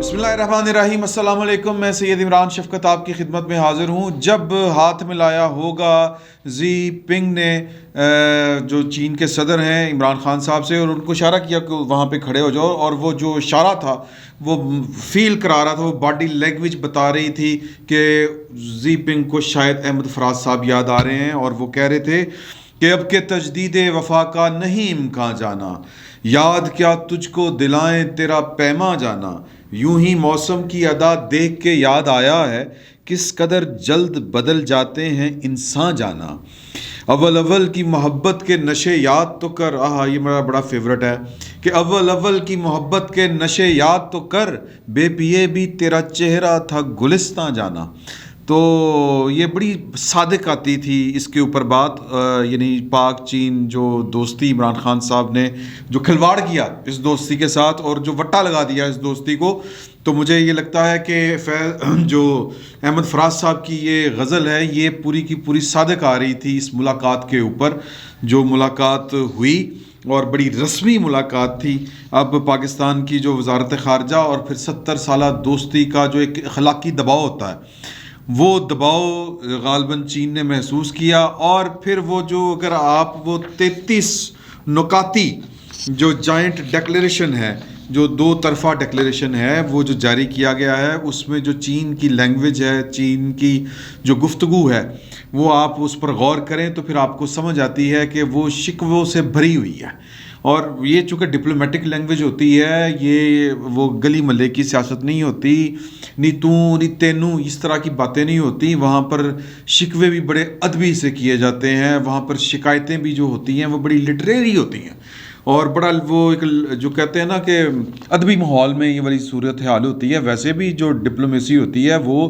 بسم اللہ الرحمن الرحیم، السلام علیکم۔ میں سید عمران شفقت آپ کی خدمت میں حاضر ہوں۔ جب ہاتھ ملایا ہوگا زی پنگ نے جو چین کے صدر ہیں عمران خان صاحب سے، اور ان کو اشارہ کیا کہ وہاں پہ کھڑے ہو جاؤ، اور وہ جو اشارہ تھا وہ فیل کرا رہا تھا، وہ باڈی لینگویج بتا رہی تھی کہ زی پنگ کو شاید احمد فراز صاحب یاد آ رہے ہیں، اور وہ کہہ رہے تھے کہ اب کے تجدید وفا کا نہیں امکان جانا، یاد کیا تجھ کو دلائیں تیرا پیما جانا، یوں ہی موسم کی ادا دیکھ کے یاد آیا ہے، کس قدر جلد بدل جاتے ہیں انسان جانا، اول اول کی محبت کے نشے یاد تو کر۔ یہ میرا بڑا فیورٹ ہے کہ اول اول کی محبت کے نشے یاد تو کر، بے پیے بھی تیرا چہرہ تھا گلستان جانا۔ تو یہ بڑی صادق آتی تھی اس کے اوپر بات، یعنی پاک چین جو دوستی عمران خان صاحب نے جو کھلواڑ کیا اس دوستی کے ساتھ، اور جو وٹا لگا دیا اس دوستی کو، تو مجھے یہ لگتا ہے کہ جو احمد فراز صاحب کی یہ غزل ہے، یہ پوری کی پوری صادق آ رہی تھی اس ملاقات کے اوپر، جو ملاقات ہوئی اور بڑی رسمی ملاقات تھی۔ اب پاکستان کی جو وزارت خارجہ اور پھر 70 سالہ دوستی کا جو ایک اخلاقی دباؤ ہوتا ہے، وہ دباؤ غالباً چین نے محسوس کیا، اور پھر وہ جو اگر آپ وہ 33 نکاتی جو جائنٹ ڈیکلیریشن ہے، جو دو طرفہ ڈیکلیریشن ہے، وہ جو جاری کیا گیا ہے، اس میں جو چین کی لینگویج ہے، چین کی جو گفتگو ہے، وہ آپ اس پر غور کریں تو پھر آپ کو سمجھ آتی ہے کہ وہ شکووں سے بھری ہوئی ہے، اور یہ چونکہ ڈپلومیٹک لینگویج ہوتی ہے، یہ وہ گلی ملے کی سیاست نہیں ہوتی، نی تو نی تینو اس طرح کی باتیں نہیں ہوتی، وہاں پر شکوے بھی بڑے ادبی سے کیے جاتے ہیں، وہاں پر شکایتیں بھی جو ہوتی ہیں وہ بڑی لٹریری ہوتی ہیں، اور بڑا وہ ایک جو کہتے ہیں نا کہ ادبی ماحول میں یہ والی صورت حال ہوتی ہے۔ ویسے بھی جو ڈپلومیسی ہوتی ہے وہ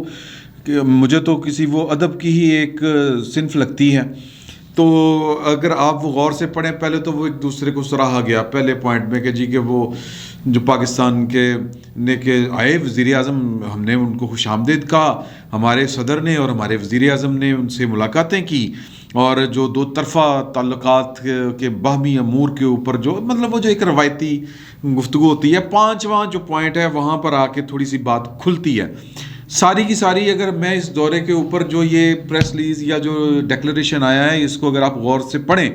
مجھے تو کسی وہ ادب کی ہی ایک صنف لگتی ہے۔ تو اگر آپ وہ غور سے پڑھیں، پہلے تو وہ ایک دوسرے کو سراہا گیا پہلے پوائنٹ میں کہ جی کہ وہ جو پاکستان کے آئے وزیر اعظم، ہم نے ان کو خوش آمدید کہا، ہمارے صدر نے اور ہمارے وزیر اعظم نے ان سے ملاقاتیں کی، اور جو دو طرفہ تعلقات کے باہمی امور کے اوپر جو مطلب وہ جو ایک روایتی گفتگو ہوتی ہے، پانچواں جو پوائنٹ ہے وہاں پر آ کے تھوڑی سی بات کھلتی ہے۔ ساری کی ساری اگر میں اس دورے کے اوپر جو یہ پریس ریلیز یا جو ڈیکلیریشن آیا ہے، اس کو اگر آپ غور سے پڑھیں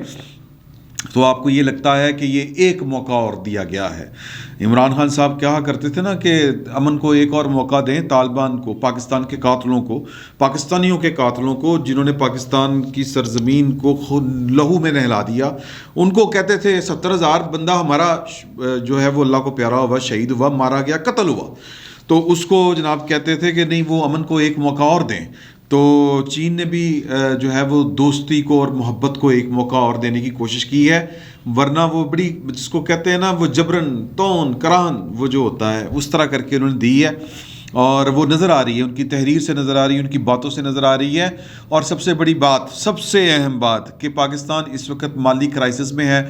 تو آپ کو یہ لگتا ہے کہ یہ ایک موقع اور دیا گیا ہے۔ عمران خان صاحب کہا کرتے تھے نا کہ امن کو ایک اور موقع دیں، طالبان کو، پاکستان کے قاتلوں کو، پاکستانیوں کے قاتلوں کو، جنہوں نے پاکستان کی سرزمین کو خود لہو میں نہلا دیا، ان کو کہتے تھے 70,000 بندہ ہمارا جو ہے وہ اللہ کو پیارا ہوا، شہید ہوا، مارا گیا، قتل ہوا، تو اس کو جناب کہتے تھے کہ نہیں، وہ امن کو ایک موقع اور دیں۔ تو چین نے بھی جو ہے وہ دوستی کو اور محبت کو ایک موقع اور دینے کی کوشش کی ہے، ورنہ وہ بڑی جس کو کہتے ہیں نا وہ جبرن تون کراہن وہ جو ہوتا ہے اس طرح کر کے انہوں نے دی ہے، اور وہ نظر آ رہی ہے، ان کی تحریر سے نظر آ رہی ہے، ان کی باتوں سے نظر آ رہی ہے۔ اور سب سے بڑی بات، سب سے اہم بات کہ پاکستان اس وقت مالی کرائسس میں ہے،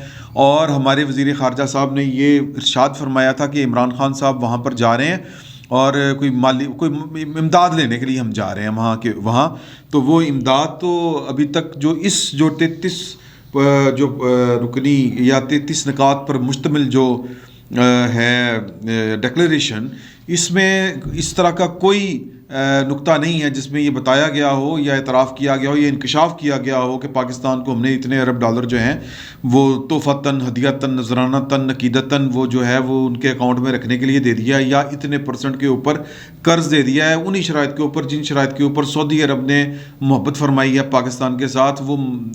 اور ہمارے وزیر خارجہ صاحب نے یہ ارشاد فرمایا تھا کہ عمران خان صاحب وہاں پر جا رہے ہیں اور کوئی امداد لینے کے لیے ہم جا رہے ہیں وہاں، تو وہ امداد تو ابھی تک جو 33 جو رکنی یا 33 نکات پر مشتمل جو ہے ڈیکلیریشن، اس میں اس طرح کا کوئی نقطہ نہیں ہے جس میں یہ بتایا گیا ہو یا اعتراف کیا گیا ہو یا انکشاف کیا گیا ہو کہ پاکستان کو ہم نے اتنے ارب ڈالر جو ہیں وہ تحفتاً، ہدیتاً، نذرانتاً، عقیدتاً وہ جو ہے وہ ان کے اکاؤنٹ میں رکھنے کے لیے دے دیا، یا اتنے % کے اوپر قرض دے دیا ہے، انہی شرائط کے اوپر جن شرائط کے اوپر سعودی عرب نے محبت فرمائی ہے پاکستان کے ساتھ،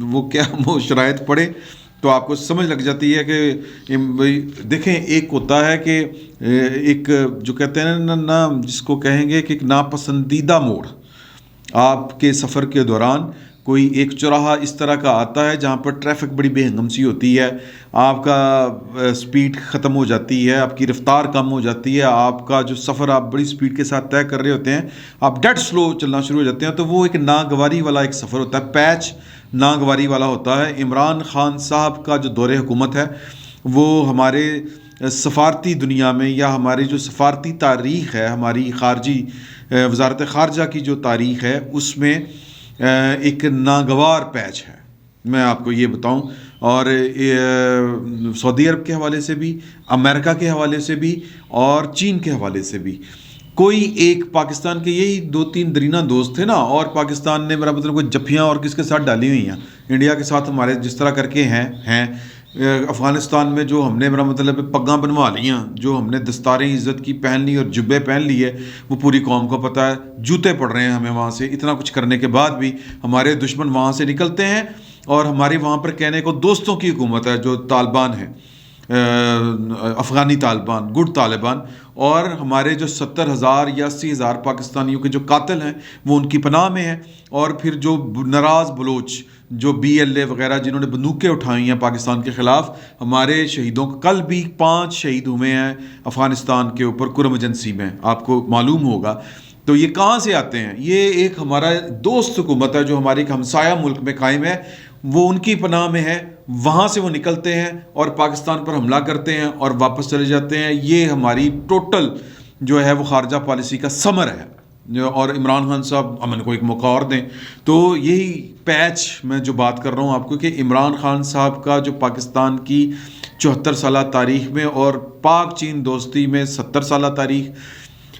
وہ کیا وہ شرائط پڑے تو آپ کو سمجھ لگ جاتی ہے کہ دیکھیں، ایک ہوتا ہے کہ ایک جو کہتے ہیں نا جس کو کہیں گے کہ ایک ناپسندیدہ موڑ آپ کے سفر کے دوران، کوئی ایک چوراہا اس طرح کا آتا ہے جہاں پر ٹریفک بڑی بے ہنگم سی ہوتی ہے، آپ کا سپیڈ ختم ہو جاتی ہے، آپ کی رفتار کم ہو جاتی ہے، آپ کا جو سفر آپ بڑی سپیڈ کے ساتھ طے کر رہے ہوتے ہیں، آپ ڈیڈ سلو چلنا شروع ہو جاتے ہیں، تو وہ ایک ناگواری والا ایک سفر ہوتا ہے، پیچ ناگواری والا ہوتا ہے۔ عمران خان صاحب کا جو دور حکومت ہے وہ ہمارے سفارتی دنیا میں، یا ہماری جو سفارتی تاریخ ہے، ہماری خارجی وزارت خارجہ کی جو تاریخ ہے، اس میں ایک ناگوار پیچ ہے، میں آپ کو یہ بتاؤں، اور سعودی عرب کے حوالے سے بھی، امریکہ کے حوالے سے بھی، اور چین کے حوالے سے بھی۔ کوئی ایک پاکستان کے یہی 2-3 درینہ دوست تھے نا، اور پاکستان نے میرا مطلب کوئی جفیاں اور کس کے ساتھ ڈالی ہوئی ہیں انڈیا کے ساتھ ہمارے جس طرح کر کے ہیں افغانستان میں جو ہم نے میرا مطلب پگاں بنوا لیاں، جو ہم نے دستاریں عزت کی پہن لی اور جبے پہن لی ہے، وہ پوری قوم کو پتہ ہے، جوتے پڑ رہے ہیں ہمیں وہاں سے، اتنا کچھ کرنے کے بعد بھی ہمارے دشمن وہاں سے نکلتے ہیں، اور ہمارے وہاں پر کہنے کو دوستوں کی حکومت ہے جو طالبان ہے، افغانی طالبان، گڈ طالبان، اور ہمارے جو 70,000 یا 80,000 پاکستانیوں کے جو قاتل ہیں وہ ان کی پناہ میں ہیں، اور پھر جو ناراض بلوچ جو BLA وغیرہ جنہوں نے بندوقیں اٹھائی ہیں پاکستان کے خلاف، ہمارے شہیدوں کو کل بھی 5 شہید ہوئے ہیں افغانستان کے اوپر کرم ایجنسی میں، آپ کو معلوم ہوگا۔ تو یہ کہاں سے آتے ہیں؟ یہ ایک ہمارا دوست حکومت ہے جو ہمارے ایک ہمسایہ ملک میں قائم ہے، وہ ان کی پناہ میں ہے، وہاں سے وہ نکلتے ہیں اور پاکستان پر حملہ کرتے ہیں اور واپس چلے جاتے ہیں۔ یہ ہماری ٹوٹل جو ہے وہ خارجہ پالیسی کا ثمر ہے، اور عمران خان صاحب امن کو ایک موقع اور دیں۔ تو یہی پیچ میں جو بات کر رہا ہوں آپ کو کہ عمران خان صاحب کا جو پاکستان کی 74 سالہ تاریخ میں اور پاک چین دوستی میں 70 سالہ تاریخ،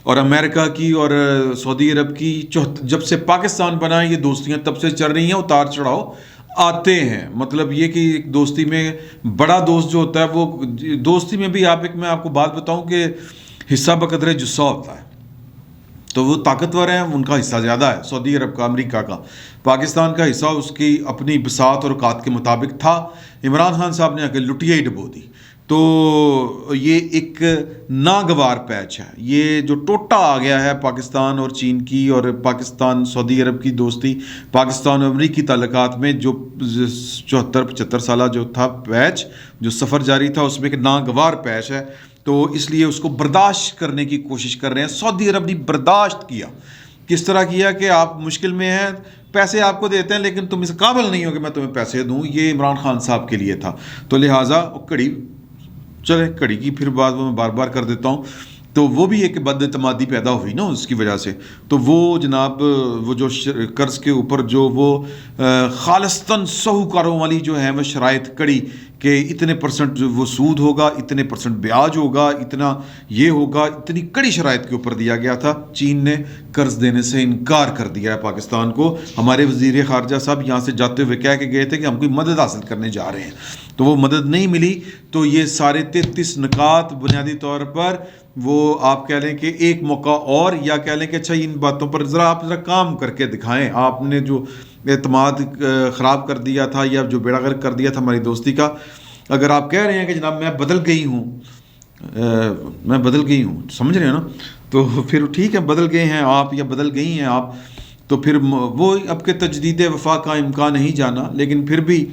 اور امریکہ کی اور سعودی عرب کی جب سے پاکستان بنا یہ دوستیاں تب سے چل رہی ہیں، اتار چڑھاؤ آتے ہیں۔ مطلب یہ کہ ایک دوستی میں بڑا دوست جو ہوتا ہے، وہ دوستی میں بھی میں آپ کو بات بتاؤں کہ حصہ بقدر جسہ ہوتا ہے، تو وہ طاقتور ہیں، ان کا حصہ زیادہ ہے سعودی عرب کا، امریکہ کا۔ پاکستان کا حصہ اس کی اپنی بساط اور اوقات کے مطابق تھا، عمران خان صاحب نے آ کے لٹیا ہی ڈبو دی۔ تو یہ ایک ناگوار پیچ ہے، یہ جو ٹوٹا آ گیا ہے پاکستان اور چین کی اور پاکستان سعودی عرب کی دوستی، پاکستان اور امریکی تعلقات میں جو 74-75 سالہ جو تھا پیچ، جو سفر جاری تھا، اس میں ایک ناگوار پیچ ہے۔ تو اس لیے اس کو برداشت کرنے کی کوشش کر رہے ہیں۔ سعودی عرب نے برداشت کیا، کس طرح کیا کہ آپ مشکل میں ہیں، پیسے آپ کو دیتے ہیں لیکن تم اس قابل نہیں ہو کہ میں تمہیں پیسے دوں۔ یہ عمران خان صاحب کے لیے تھا۔ تو لہٰذا کڑی کی پھر بات میں بار بار کر دیتا ہوں، تو وہ بھی ایک بد اعتمادی پیدا ہوئی نا اس کی وجہ سے۔ تو وہ جناب وہ جو قرض کے اوپر جو وہ خالصتاً سہوکاروں والی جو ہے وہ شرائط کڑی کہ اتنے % وہ سود ہوگا، اتنے % بیاج ہوگا، اتنا یہ ہوگا، اتنی کڑی شرائط کے اوپر دیا گیا تھا۔ چین نے قرض دینے سے انکار کر دیا ہے پاکستان کو۔ ہمارے وزیر خارجہ صاحب یہاں سے جاتے ہوئے کہہ کے گئے تھے کہ ہم کوئی مدد حاصل کرنے جا رہے ہیں، تو وہ مدد نہیں ملی۔ تو یہ سارے 33 نکات بنیادی طور پر وہ آپ کہہ لیں کہ ایک موقع اور، یا کہہ لیں کہ اچھا ان باتوں پر آپ کام کر کے دکھائیں۔ آپ نے جو اعتماد خراب کر دیا تھا یا جو بیڑا غرق کر دیا تھا ہماری دوستی کا، اگر آپ کہہ رہے ہیں کہ جناب میں بدل گئی ہوں، سمجھ رہے ہیں نا، تو پھر ٹھیک ہے، بدل گئے ہیں آپ یا بدل گئی ہیں آپ، تو پھر وہ اب کے تجدید وفا کا امکان نہیں جانا، لیکن پھر بھی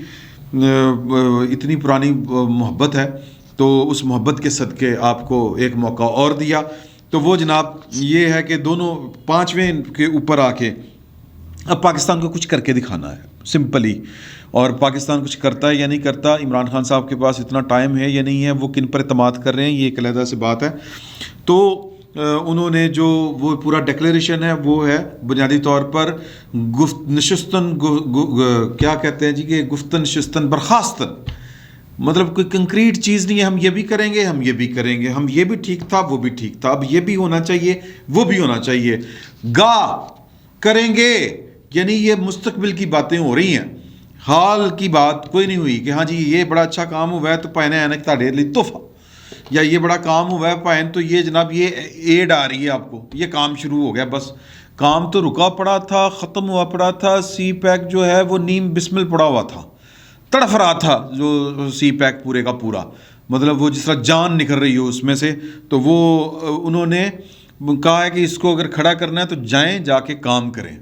اتنی پرانی محبت ہے تو اس محبت کے صدقے آپ کو ایک موقع اور دیا۔ تو وہ جناب یہ ہے کہ دونوں 5ویں کے اوپر آ کے اب پاکستان کو کچھ کر کے دکھانا ہے، سمپلی۔ اور پاکستان کچھ کرتا ہے یا نہیں کرتا، عمران خان صاحب کے پاس اتنا ٹائم ہے یا نہیں ہے، وہ کن پر اعتماد کر رہے ہیں، یہ ایک علیحدہ سے بات ہے۔ تو انہوں نے جو وہ پورا ڈکلیریشن ہے وہ ہے بنیادی طور پر کیا کہتے ہیں جی کہ گفتن نشستن برخاستن، مطلب کوئی کنکریٹ چیز نہیں ہے، ہم یہ بھی کریں گے، ہم یہ بھی کریں گے، ہم یہ بھی ٹھیک تھا، وہ بھی ٹھیک تھا، اب یہ بھی ہونا چاہیے، وہ بھی ہونا چاہیے، کریں گے، یعنی یہ مستقبل کی باتیں ہو رہی ہیں، حال کی بات کوئی نہیں ہوئی کہ ہاں جی یہ بڑا اچھا کام ہوا ہے تو پہنے آنے کا ڈھیر لی تحفہ، یا یہ بڑا کام ہوا ہے پہن تو یہ جناب یہ ایڈ آ رہی ہے آپ کو، یہ کام شروع ہو گیا، بس کام تو رکا پڑا تھا، ختم ہوا پڑا تھا۔ سی پیک جو ہے وہ نیم بسمل پڑا ہوا تھا، تڑف رہا تھا جو سی پیک پورے کا پورا، مطلب وہ جس طرح جان نکل رہی ہو اس میں سے۔ تو وہ انہوں نے کہا ہے کہ اس کو اگر کھڑا کرنا ہے تو جائیں، جا کے کام کریں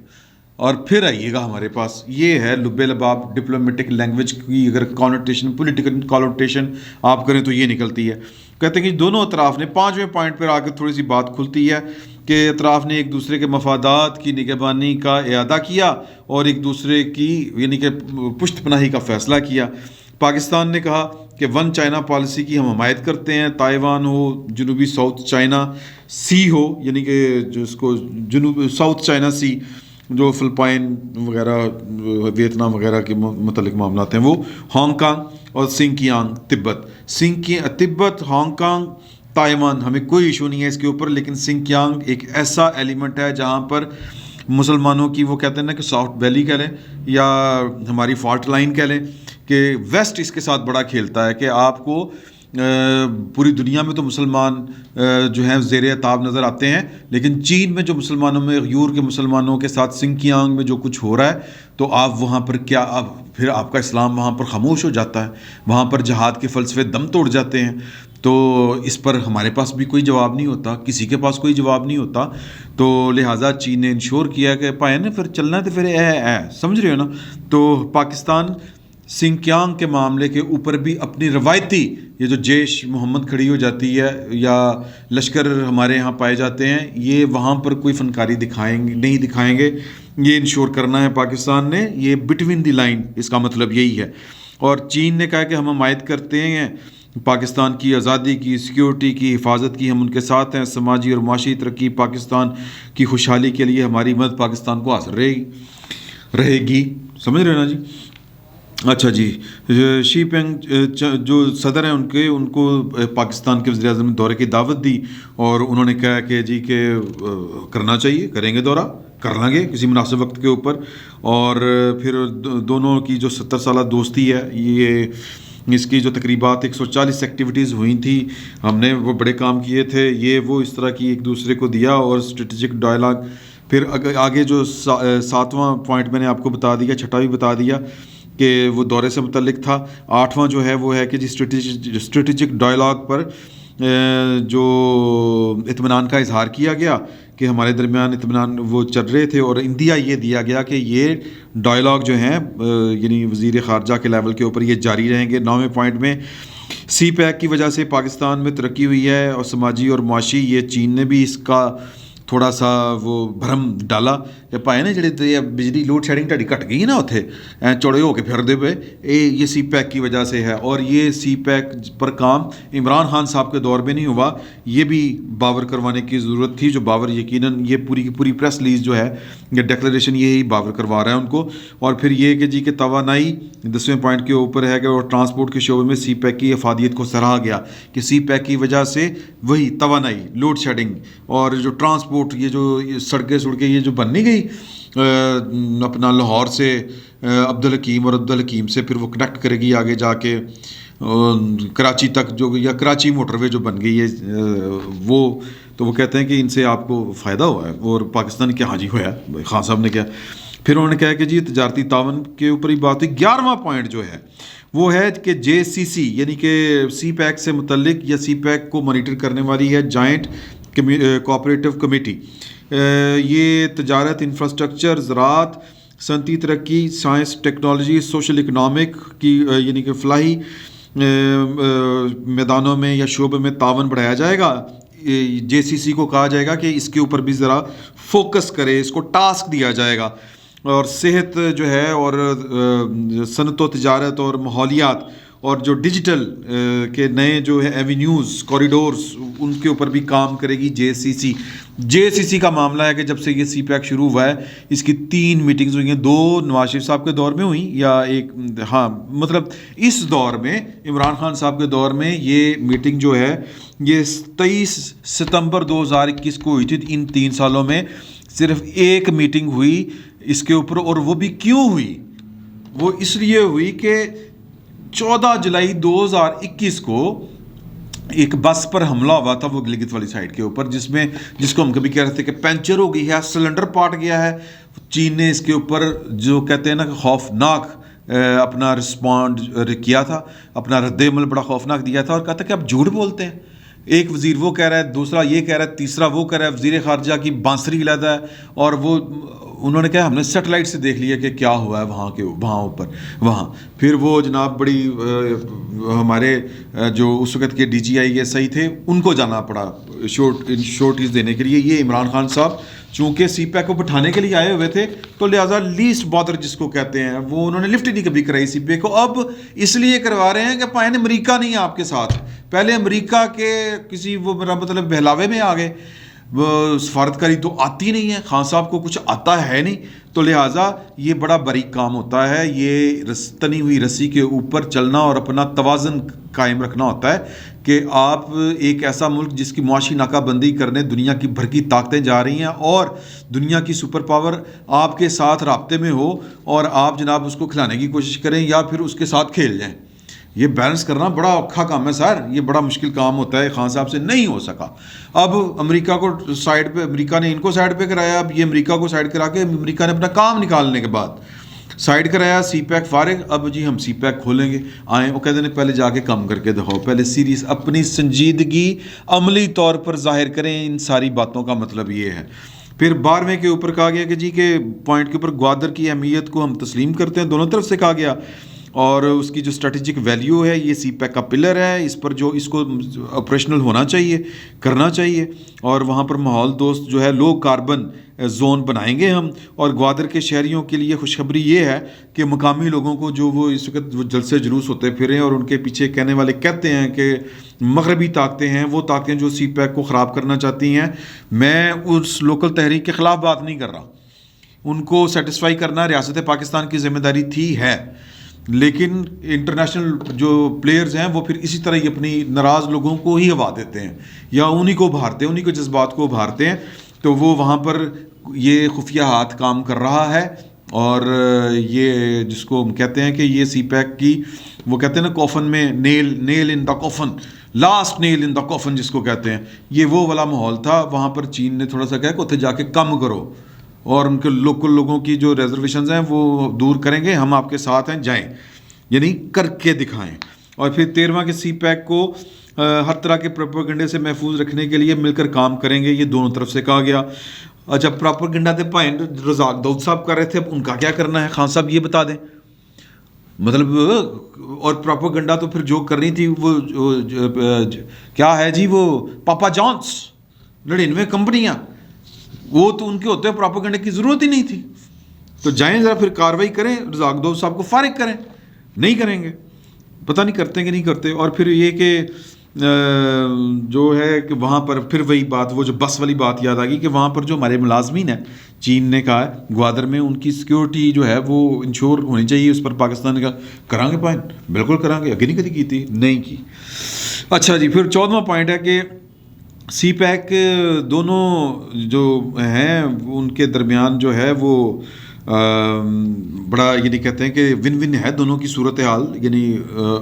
اور پھر آئیے گا ہمارے پاس۔ یہ ہے لب لباب ڈپلومیٹک لینگویج کی اگر کانوٹیشن، پولیٹیکل کانوٹیشن آپ کریں تو یہ نکلتی ہے۔ کہتے ہیں کہ دونوں اطراف نے 5ویں پوائنٹ پر آ کے تھوڑی سی بات کھلتی ہے کہ اطراف نے ایک دوسرے کے مفادات کی نگہبانی کا اعادہ کیا اور ایک دوسرے کی یعنی کہ پشت پناہی کا فیصلہ کیا۔ پاکستان نے کہا کہ ون چائنا پالیسی کی ہم حمایت کرتے ہیں، تائیوان ہو، جنوبی ساؤتھ چائنا سی ہو، یعنی کہ جو اس کو ساؤتھ چائنا سی جو فلپائن وغیرہ ویتنام وغیرہ کے متعلق معاملات ہیں، وہ ہانگ کانگ اور سنکیانگ تبت، ہانگ کانگ تائیوان ہمیں کوئی ایشو نہیں ہے اس کے اوپر، لیکن سنکیانگ ایک ایسا ایلیمنٹ ہے جہاں پر مسلمانوں کی وہ کہتے ہیں نا کہ سافٹ ویلی کہہ لیں یا ہماری فالٹ لائن کہہ لیں، کہ ویسٹ اس کے ساتھ بڑا کھیلتا ہے کہ آپ کو پوری دنیا میں تو مسلمان جو ہیں زیر عتاب نظر آتے ہیں، لیکن چین میں جو مسلمانوں میں غیور کے مسلمانوں کے ساتھ سنکیانگ میں جو کچھ ہو رہا ہے تو آپ وہاں پر کیا پھر آپ کا اسلام وہاں پر خاموش ہو جاتا ہے، وہاں پر جہاد کے فلسفے دم توڑ جاتے ہیں. تو اس پر ہمارے پاس بھی کوئی جواب نہیں ہوتا، کسی کے پاس کوئی جواب نہیں ہوتا. تو لہٰذا چین نے انشور کیا کہ پائے نا پھر چلنا ہے تو پھر سمجھ رہے ہو نا. تو پاکستان سنکیانگ کے معاملے کے اوپر بھی اپنی روایتی یہ جو جیش محمد کھڑی ہو جاتی ہے یا لشکر ہمارے یہاں پائے جاتے ہیں، یہ وہاں پر کوئی فنکاری نہیں دکھائیں گے. یہ انشور کرنا ہے پاکستان نے، یہ بٹوین دی لائن اس کا مطلب یہی ہے. اور چین نے کہا کہ ہم حمایت کرتے ہیں پاکستان کی آزادی کی، سیکیورٹی کی، حفاظت کی، ہم ان کے ساتھ ہیں. سماجی اور معاشی ترقی، پاکستان کی خوشحالی کے لیے ہماری مدد پاکستان کو حاصل رہے گی. سمجھ رہے ہیں نا جی. اچھا جی، شی پینگ جو صدر ہیں ان کو پاکستان کے وزیر اعظم نے دورے کی دعوت دی، اور انہوں نے کہا کہ جی کہ کرنا چاہیے، کریں گے دورہ، کر لیں گے کسی مناسب وقت کے اوپر. اور پھر دونوں کی جو 70 سالہ دوستی ہے، یہ اس کی جو تقریبات 140 ایکٹیویٹیز ہوئی تھیں، ہم نے وہ بڑے کام کیے تھے، یہ وہ اس طرح کی ایک دوسرے کو دیا. اور اسٹریٹجک ڈائلاگ، پھر آگے جو 7واں پوائنٹ میں نے آپ کو بتا دیا، 6واں بھی بتا دیا کہ وہ دورے سے متعلق تھا. 8واں جو ہے وہ ہے کہ جی اسٹریٹجک ڈائلاگ پر جو اطمینان کا اظہار کیا گیا کہ ہمارے درمیان اطمینان وہ چل رہے تھے، اور اندیا یہ دیا گیا کہ یہ ڈائلاگ جو ہیں یعنی وزیر خارجہ کے لیول کے اوپر یہ جاری رہیں گے. 9ویں پوائنٹ میں سی پیک کی وجہ سے پاکستان میں ترقی ہوئی ہے، اور سماجی اور معاشی، یہ چین نے بھی اس کا تھوڑا سا وہ بھرم ڈالا کہ پائے نا جڑے بجلی لوڈ شیڈنگ تاری گھٹ گئی نا اتنے چوڑے ہو کے پھردے پے، یہ سی پیک کی وجہ سے ہے. اور یہ سی پیک پر کام عمران خان صاحب کے دور میں نہیں ہوا، یہ بھی باور کروانے کی ضرورت تھی، جو باور یقیناً یہ پوری کی پوری پریس ریلیز جو ہے، یہ ڈیکلریشن یہی باور کروا رہا ہے ان کو. اور پھر یہ کہ جی کہ توانائی 10ویں پوائنٹ کے اوپر ہے کہ اور ٹرانسپورٹ کے شعبے میں سی پیک کی افادیت کو سراہا گیا کہ سی پیک کی وجہ سے وہی توانائی، لوڈ شیڈنگ اور جو ٹرانسپورٹ، یہ جو سڑکیں یہ جو بن نہیں گئی اپنا لاہور سے عبدالحکیم اور عبدالحکیم سے پھر وہ کنیکٹ کرے گی آگے جا کے کراچی تک، جو یا کراچی موٹر وے جو بن گئی ہے وہ، تو وہ کہتے ہیں کہ ان سے آپ کو فائدہ ہوا ہے. اور پاکستان کیا حاجی ہوا ہے، خان صاحب نے کیا. پھر انہوں نے کہا کہ جی تجارتی تعاون کے اوپر ہی بات ہوئی. 11واں پوائنٹ جو ہے وہ ہے کہ JCC یعنی کہ سی پیک سے متعلق یا سی پیک کو مانیٹر کرنے والی ہے جوائنٹ کوآپریٹو کمیٹی. یہ تجارت، انفراسٹرکچر، زراعت، صنعتی ترقی، سائنس ٹیکنالوجی، سوشل اکنامک کی یعنی کہ فلاحی میدانوں میں یا شعبے میں تعاون بڑھایا جائے گا. JCC کو کہا جائے گا کہ اس کے اوپر بھی ذرا فوکس کرے، اس کو ٹاسک دیا جائے گا. اور صحت جو ہے، اور صنعت و تجارت اور ماحولیات، اور جو ڈیجیٹل کے نئے جو ہے ایونیوز، کوریڈورز، ان کے اوپر بھی کام کرے گی JCC کا معاملہ ہے کہ جب سے یہ سی پیک شروع ہوا ہے اس کی 3 میٹنگز ہوئی ہیں. 2 نواز شریف صاحب کے دور میں ہوئیں، یا ایک مطلب اس دور میں عمران خان صاحب کے دور میں یہ میٹنگ جو ہے یہ 23 ستمبر 2021 کو ہوئی تھی. ان 3 سالوں میں صرف ایک میٹنگ ہوئی اس کے اوپر. اور وہ بھی کیوں ہوئی؟ وہ اس لیے ہوئی کہ 14 جولائی 2021 کو ایک بس پر حملہ ہوا تھا وہ گلگت والی سائڈ کے اوپر، جس کو ہم کبھی کہہ رہے تھے کہ پنچر ہو گئی ہے، سلنڈر پاٹ گیا ہے. چین نے اس کے اوپر جو کہتے ہیں نا کہ خوفناک اپنا رسپونڈ کیا تھا، اپنا رد عمل بڑا خوفناک دیا تھا، اور کہا تھا کہ آپ جھوٹ بولتے ہیں. ایک وزیر وہ کہہ رہا ہے، دوسرا یہ کہہ رہا ہے، تیسرا وہ کہہ رہا ہے، وزیر خارجہ کی بانسری علیحدہ ہے. اور وہ انہوں نے کہا ہم نے سیٹلائٹ سے دیکھ لیا کہ کیا ہوا ہے وہاں اوپر وہاں. پھر وہ جناب بڑی ہمارے جو اس وقت کے DGI تھے ان کو جانا پڑا شورٹیز دینے کے لیے. یہ عمران خان صاحب چونکہ سی پیک کو بٹھانے کے لیے آئے ہوئے تھے تو لہٰذا لیسٹ بادر جس کو کہتے ہیں وہ انہوں نے لفٹ ہی نہیں کبھی کرائی سی پیک کو. اب اس لیے کروا رہے ہیں کہ پائن امریکہ نہیں ہے آپ کے ساتھ. پہلے امریکہ کے کسی وہ میرا مطلب بہلاوے میں آ گئے. وہ سفارتکاری تو آتی نہیں ہے، خان صاحب کو کچھ آتا ہے نہیں، تو لہٰذا یہ بڑا باریک کام ہوتا ہے، یہ تنی ہوئی رسی کے اوپر چلنا اور اپنا توازن قائم رکھنا ہوتا ہے کہ آپ ایک ایسا ملک جس کی معاشی ناکہ بندی کرنے دنیا کی بھر کی طاقتیں جا رہی ہیں اور دنیا کی سپر پاور آپ کے ساتھ رابطے میں ہو اور آپ جناب اس کو کھلانے کی کوشش کریں یا پھر اس کے ساتھ کھیل جائیں، یہ بیلنس کرنا بڑا اوکھا کام ہے سر، یہ بڑا مشکل کام ہوتا ہے، خان صاحب سے نہیں ہو سکا۔ اب امریکہ کو سائڈ پہ، امریکہ نے ان کو سائڈ پہ کرایا، اب یہ امریکہ کو سائڈ کرا کے امریکہ نے اپنا کام نکالنے کے بعد سائڈ کرایا، سی پیک فارغ، اب جی ہم سی پیک کھولیں گے، آئیں، وہ کہتے ہیں پہلے جا کے کام کر کے دکھاؤ، پہلے سیریس اپنی سنجیدگی عملی طور پر ظاہر کریں، ان ساری باتوں کا مطلب یہ ہے۔ پھر 12ویں کے اوپر کہا گیا کہ جی کہ پوائنٹ کے اوپر گوادر کی اہمیت کو ہم تسلیم کرتے ہیں، دونوں طرف سے کہا گیا، اور اس کی جو اسٹریٹجک ویلیو ہے یہ سی پیک کا پلر ہے، اس پر جو اس کو آپریشنل ہونا چاہیے، کرنا چاہیے، اور وہاں پر ماحول دوست جو ہے لو کاربن زون بنائیں گے ہم۔ اور گوادر کے شہریوں کے لیے خوشخبری یہ ہے کہ مقامی لوگوں کو جو وہ اس وقت وہ جلسے جلوس ہوتے پھریں اور ان کے پیچھے کہنے والے کہتے ہیں کہ مغربی طاقتیں ہیں، وہ طاقتیں جو سی پیک کو خراب کرنا چاہتی ہیں، میں اس لوکل تحریک کے خلاف بات نہیں کر رہا، ان کو سیٹسفائی کرنا ریاست پاکستان کی ذمہ داری تھی ہے، لیکن انٹرنیشنل جو پلیئرز ہیں وہ پھر اسی طرح ہی اپنی ناراض لوگوں کو ہی ہوا دیتے ہیں یا انہی کو ابھارتے ہیں، انہی کو جذبات کو ابھارتے ہیں، تو وہ وہاں پر یہ خفیہ ہاتھ کام کر رہا ہے، اور یہ جس کو ہم کہتے ہیں کہ یہ سی پیک کی، وہ کہتے ہیں نا کوفن میں نیل ان دا کوفن، لاسٹ نیل ان دا کوفن جس کو کہتے ہیں، یہ وہ والا ماحول تھا۔ وہاں پر چین نے تھوڑا سا کہا کہ اتنے جا کے کم کرو اور ان کے لوکل لوگوں کی جو ریزرویشنز ہیں وہ دور کریں گے، ہم آپ کے ساتھ ہیں، جائیں، یعنی کر کے دکھائیں۔ اور پھر 13واں کے سی پیک کو ہر طرح کے پروپیگنڈے سے محفوظ رکھنے کے لیے مل کر کام کریں گے، یہ دونوں طرف سے کہا گیا۔ اچھا، پروپیگنڈا تھے بھائی رزاق داؤد صاحب کر رہے تھے، اب ان کا کیا کرنا ہے، خان صاحب یہ بتا دیں، مطلب، اور پروپیگنڈا تو پھر جو کرنی تھی وہ کیا ہے جی، وہ پاپا جانس 99 کمپنیاں، وہ تو ان کے ہوتے ہیں، پروپیگنڈے کی ضرورت ہی نہیں تھی، تو جائیں ذرا پھر کاروائی کریں، رزاق داؤد صاحب کو فارغ کریں، نہیں کریں گے، پتہ نہیں کرتے کہ نہیں کرتے۔ اور پھر یہ کہ جو ہے کہ وہاں پر پھر وہی بات، وہ جو بس والی بات یاد آ گئی کہ وہاں پر جو ہمارے ملازمین ہیں، چین نے کہا ہے گوادر میں ان کی سیکیورٹی جو ہے وہ انشور ہونی چاہیے، اس پر پاکستان نے کہا کریں گے پوائنٹ، بالکل کریں گے، آگے نہیں کبھی کی تھی، نہیں کی۔ اچھا جی، پھر 14واں پوائنٹ ہے کہ سی پیک دونوں جو ہیں ان کے درمیان جو ہے وہ بڑا، یعنی کہتے ہیں کہ ون ون ہے دونوں کی صورتحال، یعنی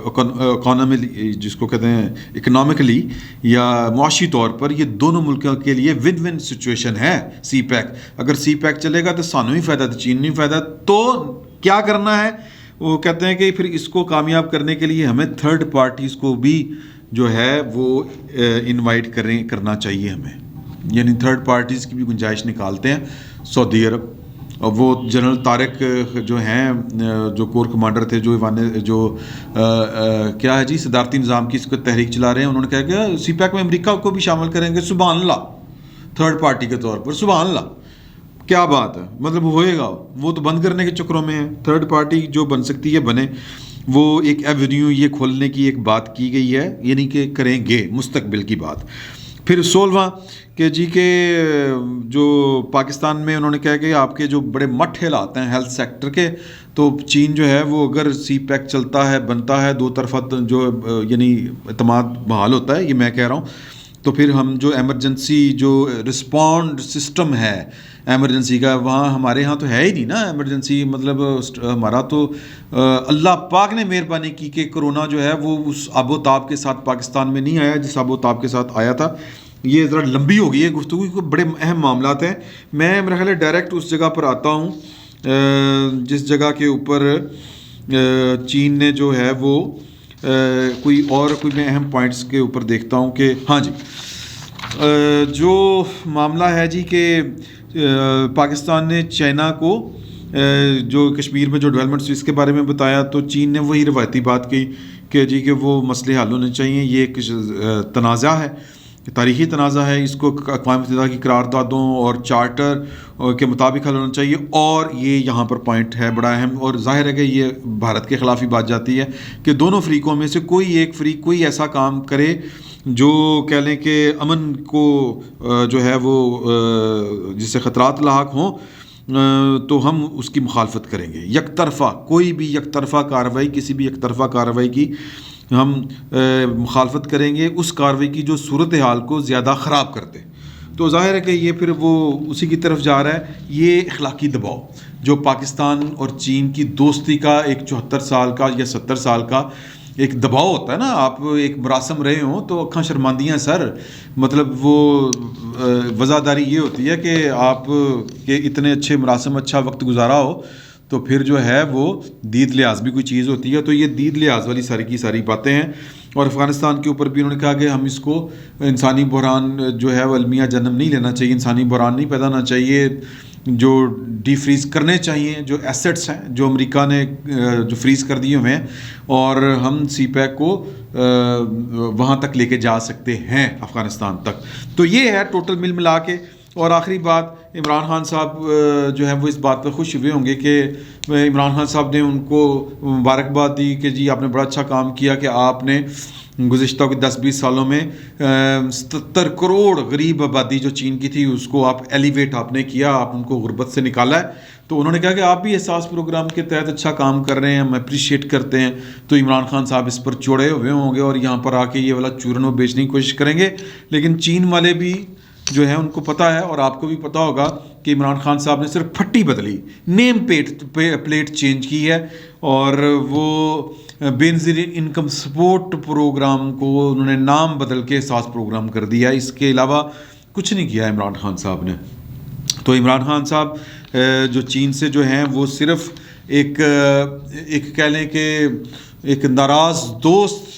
اکانومی جس کو کہتے ہیں اکنامکلی یا معاشی طور پر یہ دونوں ملکوں کے لیے ون ون سچویشن ہے سی پیک۔ اگر سی پیک چلے گا تو سانوں ہی فائدہ، تو چین نہیں فائدہ، تو کیا کرنا ہے، وہ کہتے ہیں کہ پھر اس کو کامیاب کرنے کے لیے ہمیں تھرڈ پارٹیز کو بھی جو ہے وہ انوائٹ کرنا چاہیے ہمیں، یعنی تھرڈ پارٹیز کی بھی گنجائش نکالتے ہیں سعودی عرب، اور وہ جنرل طارق جو ہیں جو کور کمانڈر تھے، جو کیا ہے جی صدارتی نظام کی اس کو تحریک چلا رہے ہیں، انہوں نے کہا کہ سی پیک میں امریکہ کو بھی شامل کریں گے، سبحان اللہ، تھرڈ پارٹی کے طور پر، سبحان اللہ، کیا بات ہے، مطلب ہوئے گا، وہ تو بند کرنے کے چکروں میں ہے، تھرڈ پارٹی جو بن سکتی ہے بنے، وہ ایک ایونیو یہ کھولنے کی ایک بات کی گئی ہے، یعنی کہ کریں گے مستقبل کی بات۔ پھر 16واں کہ جی کہ جو پاکستان میں انہوں نے کہا کہ آپ کے جو بڑے مٹھ حالات ہیں ہیلتھ سیکٹر کے، تو چین جو ہے وہ اگر سی پیک چلتا ہے، بنتا ہے، دو طرفہ جو یعنی اعتماد بحال ہوتا ہے، یہ میں کہہ رہا ہوں، تو پھر ہم جو ایمرجنسی جو رسپونڈ سسٹم ہے ایمرجنسی کا، وہاں ہمارے ہاں تو ہے ہی نہیں نا ایمرجنسی، مطلب ہمارا تو اللہ پاک نے مہربانی کی کہ کرونا جو ہے وہ اس آب و تاب کے ساتھ پاکستان میں نہیں آیا جس آب و تاب کے ساتھ آیا تھا۔ یہ ذرا لمبی ہو گئی ہے گفتگو، کیونکہ بڑے اہم معاملات ہیں، میں میرا خیال ہے ڈائریکٹ اس جگہ پر آتا ہوں جس جگہ کے اوپر چین نے جو ہے وہ کوئی میں اہم پوائنٹس کے اوپر دیکھتا ہوں کہ ہاں جی، جو معاملہ ہے جی کہ پاکستان نے چائنا کو جو کشمیر میں جو ڈیولپمنٹس اس کے بارے میں بتایا، تو چین نے وہی روایتی بات کی کہ جی کہ وہ مسئلے حل ہونے چاہیے، یہ ایک تنازع ہے، تاریخی تنازع ہے، اس کو اقوام متحدہ کی قراردادوں اور چارٹر کے مطابق حل ہونا چاہیے، اور یہ یہاں پر پوائنٹ ہے بڑا اہم، اور ظاہر ہے کہ یہ بھارت کے خلاف ہی بات جاتی ہے کہ دونوں فریقوں میں سے کوئی ایک فریق کوئی ایسا کام کرے جو کہہ لیں کہ امن کو جو ہے وہ جس سے خطرات لاحق ہوں تو ہم اس کی مخالفت کریں گے. یک طرفہ کوئی بھی یک طرفہ کارروائی، کسی بھی یک طرفہ کارروائی کی ہم مخالفت کریں گے، اس کارروائی کی جو صورتحال کو زیادہ خراب کر دے. تو ظاہر ہے کہ یہ پھر وہ اسی کی طرف جا رہا ہے. یہ اخلاقی دباؤ جو پاکستان اور چین کی دوستی کا ایک 74 سال کا یا 70 سال کا ایک دباؤ ہوتا ہے نا. آپ ایک مراسم رہے ہوں تو اکھاں شرماندیاں سر، مطلب وہ وزاداری یہ ہوتی ہے کہ آپ کے اتنے اچھے مراسم، اچھا وقت گزارا ہو تو پھر جو ہے وہ دید لحاظ بھی کوئی چیز ہوتی ہے. تو یہ دید لحاظ والی ساری کی ساری باتیں ہیں. اور افغانستان کے اوپر بھی انہوں نے کہا کہ ہم اس کو انسانی بحران جو ہے وہ المیہ جنم نہیں لینا چاہیے، انسانی بحران نہیں پیدا ہونا چاہیے، جو ڈی فریز کرنے چاہیے جو ایسٹس ہیں جو امریکہ نے جو فریز کر دیے ہوئے ہیں، اور ہم سی پیک کو وہاں تک لے کے جا سکتے ہیں افغانستان تک. تو یہ ہے ٹوٹل مل ملا کے. اور آخری بات، عمران خان صاحب جو ہے وہ اس بات پہ خوش ہوئے ہوں گے کہ عمران خان صاحب نے ان کو مبارکباد دی کہ جی آپ نے بڑا اچھا کام کیا کہ آپ نے گزشتہ 10-20 سالوں میں 77 کروڑ غریب آبادی جو چین کی تھی اس کو آپ ایلیویٹ آپ نے کیا، آپ ان کو غربت سے نکالا ہے. تو انہوں نے کہا کہ آپ بھی احساس پروگرام کے تحت اچھا کام کر رہے ہیں، ہم اپریشیٹ کرتے ہیں. تو عمران خان صاحب اس پر چوڑے ہوئے ہوں گے اور یہاں پر آ کے یہ والا چورن وہ بیچنے کی کوشش کریں گے. لیکن چین والے بھی جو ہے ان کو پتہ ہے، اور آپ کو بھی پتہ ہوگا کہ عمران خان صاحب نے صرف پھٹی بدلی، نیم پلیٹ چینج کی ہے، اور وہ بے نظیر انکم سپورٹ پروگرام کو انہوں نے نام بدل کے احساس پروگرام کر دیا. اس کے علاوہ کچھ نہیں کیا عمران خان صاحب نے. تو عمران خان صاحب جو چین سے جو ہیں وہ صرف ایک کہہ لیں کہ ایک ناراض دوست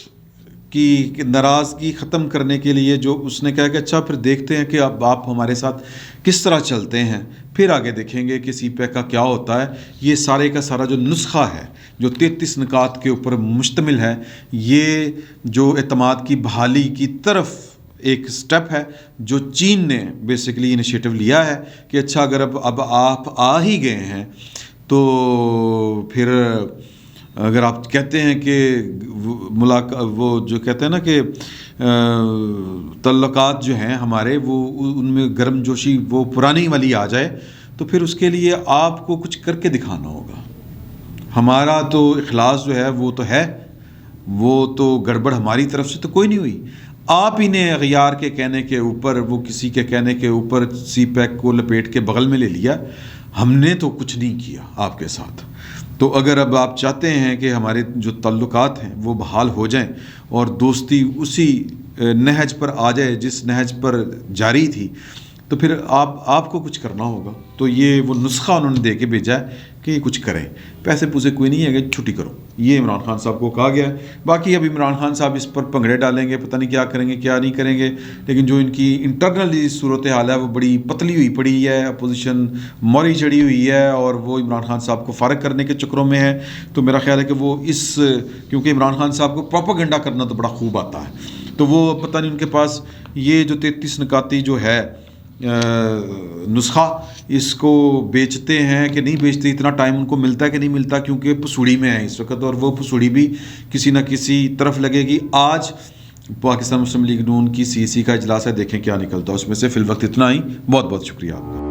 کی ناراضگی ختم کرنے کے لیے جو اس نے کہا کہ اچھا پھر دیکھتے ہیں کہ اب آپ ہمارے ساتھ کس طرح چلتے ہیں، پھر آگے دیکھیں گے کہ سی پیک کا کیا ہوتا ہے. یہ سارے کا سارا جو نسخہ ہے جو 33 نکات کے اوپر مشتمل ہے، یہ جو اعتماد کی بحالی کی طرف ایک سٹیپ ہے جو چین نے بیسیکلی انیشیٹو لیا ہے کہ اچھا اگر اب آپ آ ہی گئے ہیں تو پھر اگر آپ کہتے ہیں کہ وہ جو کہتے ہیں نا کہ تعلقات جو ہیں ہمارے وہ ان میں گرم جوشی وہ پرانی والی آ جائے، تو پھر اس کے لیے آپ کو کچھ کر کے دکھانا ہوگا. ہمارا تو اخلاص جو ہے وہ تو ہے، وہ تو گڑبڑ ہماری طرف سے تو کوئی نہیں ہوئی. آپ ہی نے اغیار کے کہنے کے اوپر، وہ کسی کے کہنے کے اوپر سی پیک کو لپیٹ کے بغل میں لے لیا. ہم نے تو کچھ نہیں کیا آپ کے ساتھ. تو اگر اب آپ چاہتے ہیں کہ ہمارے جو تعلقات ہیں وہ بحال ہو جائیں اور دوستی اسی نہج پر آ جائے جس نہج پر جاری تھی، تو پھر آپ کو کچھ کرنا ہوگا. تو یہ وہ نسخہ انہوں نے دے کے بھیجا ہے کہ یہ کچھ کریں، پیسے پوسے کوئی نہیں ہے کہ چھٹی کرو، یہ عمران خان صاحب کو کہا گیا ہے. باقی اب عمران خان صاحب اس پر پنگڑے ڈالیں گے، پتہ نہیں کیا کریں گے کیا نہیں کریں گے. لیکن جو ان کی انٹرنلی صورتحال ہے وہ بڑی پتلی ہوئی پڑی ہے، اپوزیشن موری چڑھی ہوئی ہے، اور وہ عمران خان صاحب کو فارغ کرنے کے چکروں میں ہے. تو میرا خیال ہے کہ وہ کیونکہ عمران خان صاحب کو پروپیگنڈا کرنا تو بڑا خوب آتا ہے، تو وہ پتہ نہیں ان کے پاس یہ جو 33 نکاتی جو ہے نسخہ، اس کو بیچتے ہیں کہ نہیں بیچتے، اتنا ٹائم ان کو ملتا ہے کہ نہیں ملتا، کیونکہ پسوڑی میں ہے اس وقت، اور وہ پسوڑی بھی کسی نہ کسی طرف لگے گی. آج پاکستان مسلم لیگ نون کی CEC کا اجلاس ہے، دیکھیں کیا نکلتا ہے اس میں سے. فی الوقت اتنا ہی. بہت بہت شکریہ آپ کا.